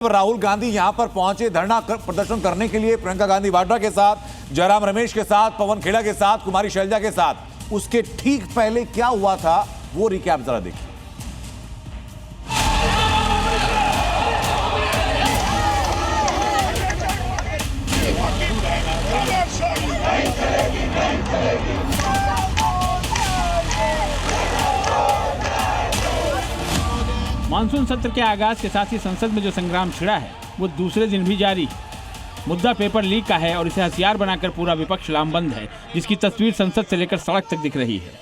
राहुल गांधी यहां पर पहुंचे प्रदर्शन करने के लिए प्रियंका गांधी वाड्रा के साथ, जयराम रमेश के साथ, पवन खेड़ा के साथ, कुमारी शैलजा के साथ। उसके ठीक पहले क्या हुआ था वो रिकैप जरा देखिए। मानसून सत्र के आगाज के साथ ही संसद में जो संग्राम छिड़ा है वो दूसरे दिन भी जारी है। मुद्दा पेपर लीक का है और इसे हथियार बनाकर पूरा विपक्ष लामबंद है, जिसकी तस्वीर संसद से लेकर सड़क तक दिख रही है।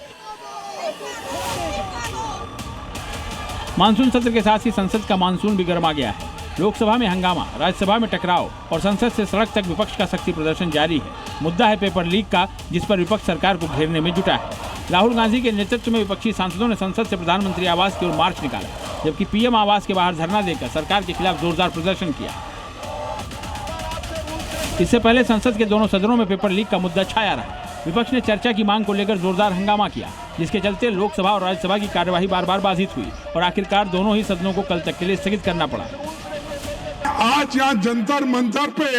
मानसून सत्र के साथ ही संसद का मानसून भी गर्मा गया है। लोकसभा में हंगामा, राज्यसभा में टकराव और संसद से सड़क तक विपक्ष का शक्ति प्रदर्शन जारी है। मुद्दा है पेपर लीक का, जिस पर विपक्ष सरकार को घेरने में जुटा है। राहुल गांधी के नेतृत्व में विपक्षी सांसदों ने संसद से प्रधानमंत्री आवास की ओर मार्च निकाला, जबकि पीएम आवास के बाहर धरना देकर सरकार के खिलाफ जोरदार प्रदर्शन किया। इससे पहले संसद के दोनों सदनों में पेपर लीक का मुद्दा छाया रहा। विपक्ष ने चर्चा की मांग को लेकर जोरदार हंगामा किया, जिसके चलते लोकसभा और राज्यसभा की कार्यवाही बार बार बाधित हुई और आखिरकार दोनों ही सदनों को कल तक के लिए स्थगित करना पड़ा। आज यहाँ जंतर मंतर पे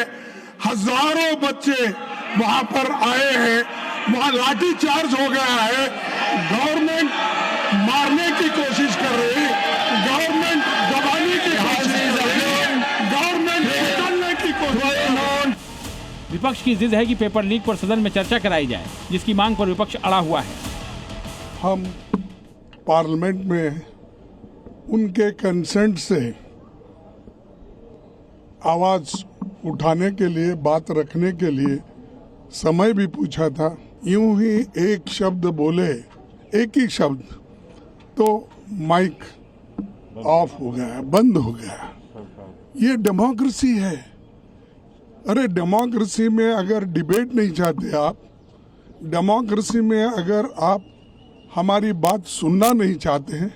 हजारों बच्चे वहां पर आए हैं, वहां लाठी चार्ज हो गया है। गवर्नमेंट मारने की कोशिश कर रही, गवर्नमेंट दबाने की कोशिश कर रही, गवर्नमेंट निकालने की कोशिश। विपक्ष की जिद है कि पेपर लीक पर सदन में चर्चा कराई जाए, जिसकी मांग पर विपक्ष अड़ा हुआ है। हम पार्लियामेंट में उनके कंसेंट से आवाज उठाने के लिए, बात रखने के लिए समय भी पूछा था। यूं ही एक शब्द बोले, एक ही शब्द, तो माइक ऑफ हो गया, बंद हो गया। ये डेमोक्रेसी है। अरे डेमोक्रेसी में अगर डिबेट नहीं चाहते आप, डेमोक्रेसी में अगर आप हमारी बात सुनना नहीं चाहते हैं,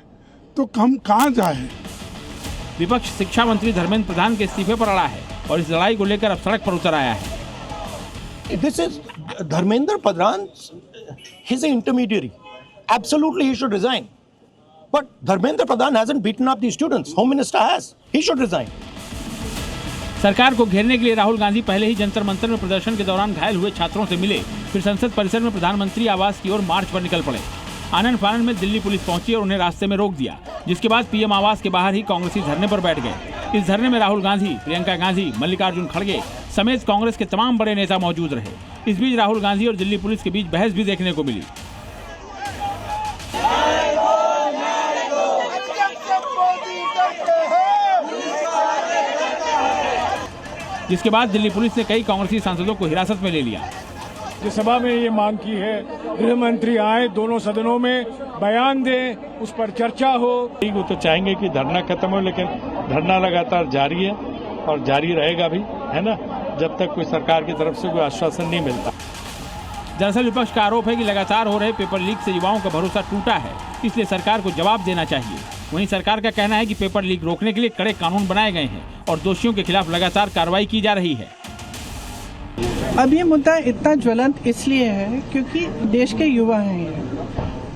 तो हम कहाँ जाए। विपक्ष शिक्षा मंत्री धर्मेंद्र प्रधान के इस्तीफे पर अड़ा है और इस लड़ाई को लेकर अब सड़क पर उतर आया है। This is Dharmendra Pradhan. He's an intermediary. Absolutely, he should resign. But Dharmendra Pradhan hasn't beaten up the students. Home Minister has. He should resign. सरकार को घेरने के लिए राहुल गांधी पहले ही जंतर मंतर में प्रदर्शन के दौरान घायल हुए छात्रों से मिले, फिर संसद परिसर में प्रधानमंत्री आवास की ओर मार्च पर निकल पड़े। आनन फानन में दिल्ली पुलिस पहुंची और उन्हें रास्ते में रोक दिया, जिसके बाद पीएम आवास के बाहर ही कांग्रेसी धरने पर बैठ गए। इस धरने में राहुल गांधी, प्रियंका गांधी, मल्लिकार्जुन खड़गे समेत कांग्रेस के तमाम बड़े नेता मौजूद रहे। इस बीच राहुल गांधी और दिल्ली पुलिस के बीच बहस भी देखने को मिली। जिसके बाद दिल्ली पुलिस ने कई कांग्रेसी सांसदों को हिरासत में ले लिया। राज्यसभा में ये मांग की है, गृह मंत्री आए, दोनों सदनों में बयान दें, उस पर चर्चा हो। वो तो चाहेंगे कि धरना खत्म हो, लेकिन धरना लगातार जारी है और जारी रहेगा भी, है ना, जब तक कोई सरकार की तरफ से कोई आश्वासन नहीं मिलता। दरअसल विपक्ष का आरोप है कि लगातार हो रहे पेपर लीक से युवाओं का भरोसा टूटा है, इसलिए सरकार को जवाब देना चाहिए। वहीं सरकार का कहना है कि पेपर लीक रोकने के लिए कड़े कानून बनाए गए हैं और दोषियों के खिलाफ लगातार कार्रवाई की जा रही है। अब ये मुद्दा इतना ज्वलंत इसलिए है क्योंकि देश के युवा हैं ये,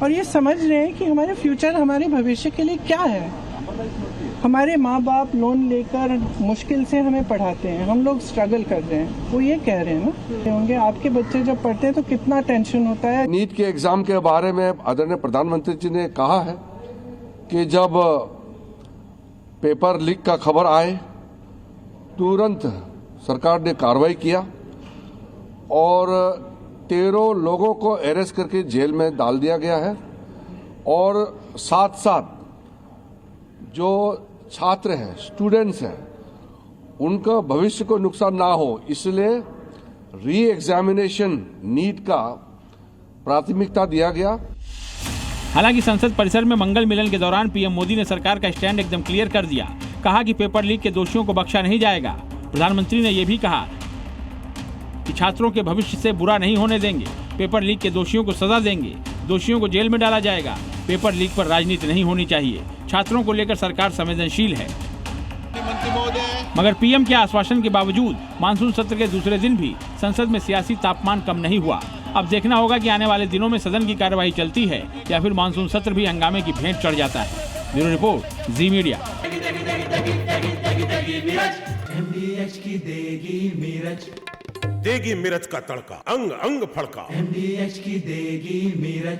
और ये समझ रहे हैं कि हमारे फ्यूचर, हमारे भविष्य के लिए क्या है। हमारे माँ बाप लोन लेकर मुश्किल से हमें पढ़ाते हैं, हम लोग स्ट्रगल कर रहे हैं। वो ये कह रहे हैं ना होंगे, आपके बच्चे जब पढ़ते हैं तो कितना टेंशन होता है। नीट के एग्जाम के बारे में आदरणीय प्रधानमंत्री जी ने कहा है कि जब पेपर लीक का खबर आए, तुरंत सरकार ने कार्रवाई किया और 13 लोगों को अरेस्ट करके जेल में डाल दिया गया है। और साथ साथ जो छात्र हैं, स्टूडेंट्स हैं, उनका भविष्य को नुकसान ना हो, इसलिए री एग्जामिनेशन नीट का प्राथमिकता दिया गया। हालांकि संसद परिसर में मंगल मिलन के दौरान पीएम मोदी ने सरकार का स्टैंड एकदम क्लियर कर दिया। कहा कि पेपर लीक के दोषियों को बख्शा नहीं जाएगा। प्रधानमंत्री ने यह भी कहा कि छात्रों के भविष्य से बुरा नहीं होने देंगे, पेपर लीक के दोषियों को सजा देंगे, दोषियों को जेल में डाला जाएगा। पेपर लीक पर राजनीति नहीं होनी चाहिए। छात्रों को लेकर सरकार संवेदनशील है। मगर पीएम के आश्वासन के बावजूद मानसून सत्र के दूसरे दिन भी संसद में सियासी तापमान कम नहीं हुआ। अब देखना होगा कि आने वाले दिनों में सदन की कार्यवाही चलती है या फिर मानसून सत्र भी हंगामे की भेंट चढ़ जाता है। ब्यूरो रिपोर्ट, जी मीडिया। MDH की देगी मीरज, देगी मिर्च का तड़का, अंग अंग फड़का। MDH की देगी मीरज।